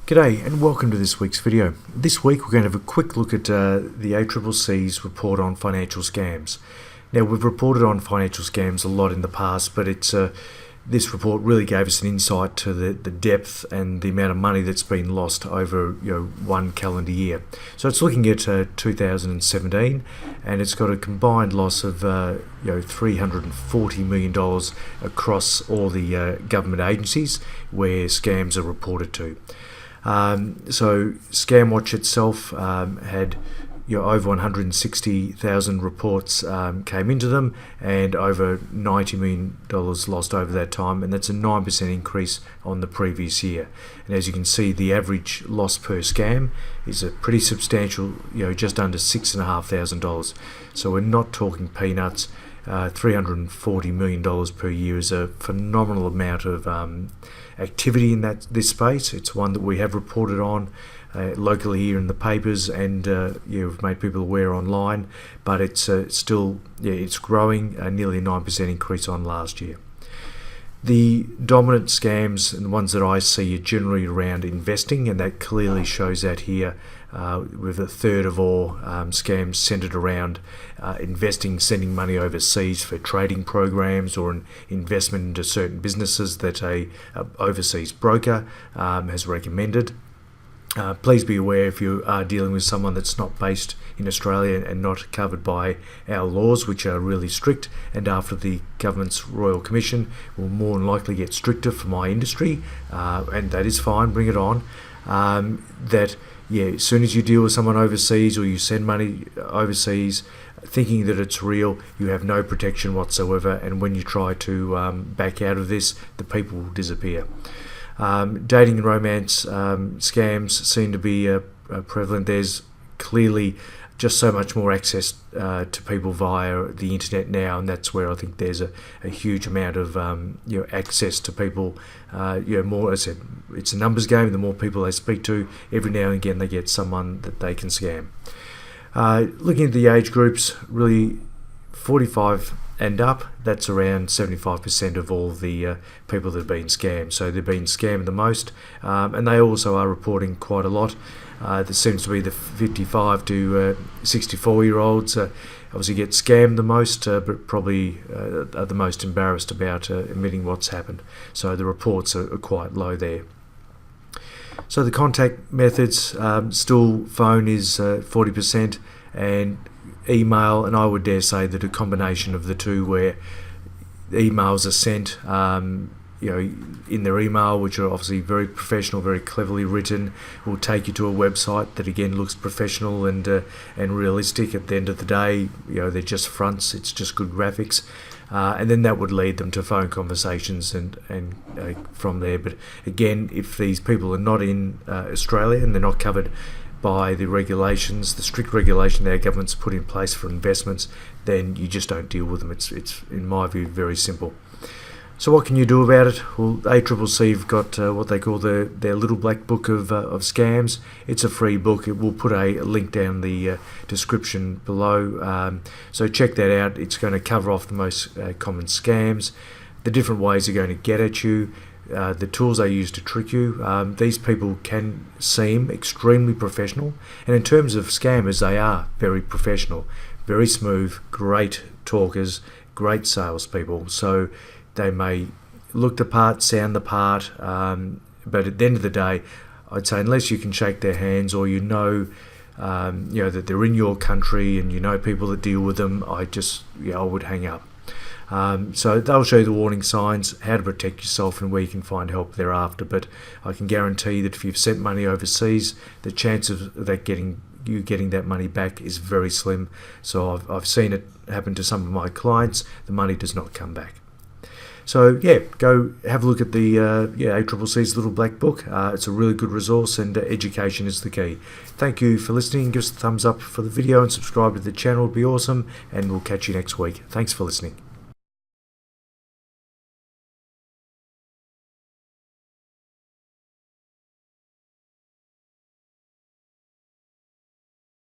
G'day and welcome to this week's video. This week we're going to have a quick look at the ACCC's report on financial scams. Now, we've reported on financial scams a lot in the past, but this report really gave us an insight to the depth and the amount of money that's been lost over one calendar year. So it's looking at 2017, and it's got a combined loss of $340 million across all the government agencies where scams are reported to. So SCAMwatch itself had over 160,000 reports came into them, and over $90 million lost over that time, and that's a 9% increase on the previous year. And as you can see, the average loss per scam is a pretty substantial, just under $6,500. So we're not talking peanuts. $340 million per year is a phenomenal amount of activity in this space. It's one that we have reported on locally here in the papers, and we've made people aware online, but it's still it's growing, nearly a 9% increase on last year. The dominant scams and the ones that I see are generally around investing, and that clearly shows that here with a third of all scams centered around investing, sending money overseas for trading programs or an investment into certain businesses that a overseas broker has recommended. Please be aware, if you are dealing with someone that's not based in Australia and not covered by our laws, which are really strict, and after the government's Royal Commission will more than likely get stricter for my industry, and that is fine, bring it on. As soon as you deal with someone overseas or you send money overseas thinking that it's real, you have no protection whatsoever, and when you try to back out of this, the people will disappear. Dating and romance scams seem to be prevalent. There's clearly just so much more access to people via the internet now, and that's where I think there's a huge amount of access to people. More, as I said, it's a numbers game. The more people they speak to, every now and again they get someone that they can scam. Looking at the age groups, really 45 and up, that's around 75% of all the people that have been scammed. So they've been scammed the most, and they also are reporting quite a lot. There seems to be the 55 to 64-year-olds obviously get scammed the most, but probably are the most embarrassed about admitting what's happened. So the reports are quite low there. So the contact methods, still phone is 40%, and email, and I would dare say that a combination of the two, where emails are sent in their email, which are obviously very professional, very cleverly written, will take you to a website that again looks professional and realistic. At the end of the day, they're just fronts, it's just good graphics, and then that would lead them to phone conversations and from there. But again, if these people are not in Australia and they're not covered by the regulations, the strict regulation our government's put in place for investments, then you just don't deal with them. It's in my view very simple. So what can you do about it? Well, ACCC have got what they call their little black book of scams. It's a free book. We'll put a link down the description below. So check that out. It's going to cover off the most common scams, the different ways they're going to get at you, the tools they use to trick you. These people can seem extremely professional, and in terms of scammers, they are very professional, very smooth, great talkers, great salespeople. So they may look the part, sound the part, but at the end of the day, I'd say unless you can shake their hands or that they're in your country and people that deal with them, I would hang up. So they'll show you the warning signs, how to protect yourself, and where you can find help thereafter. But I can guarantee that if you've sent money overseas, the chance of you getting that money back is very slim. So I've seen it happen to some of my clients. The money does not come back. So go have a look at the ACCC's little black book. It's a really good resource, and education is the key. Thank you for listening. Give us a thumbs up for the video and subscribe to the channel. It'd be awesome, and we'll catch you next week. Thanks for listening.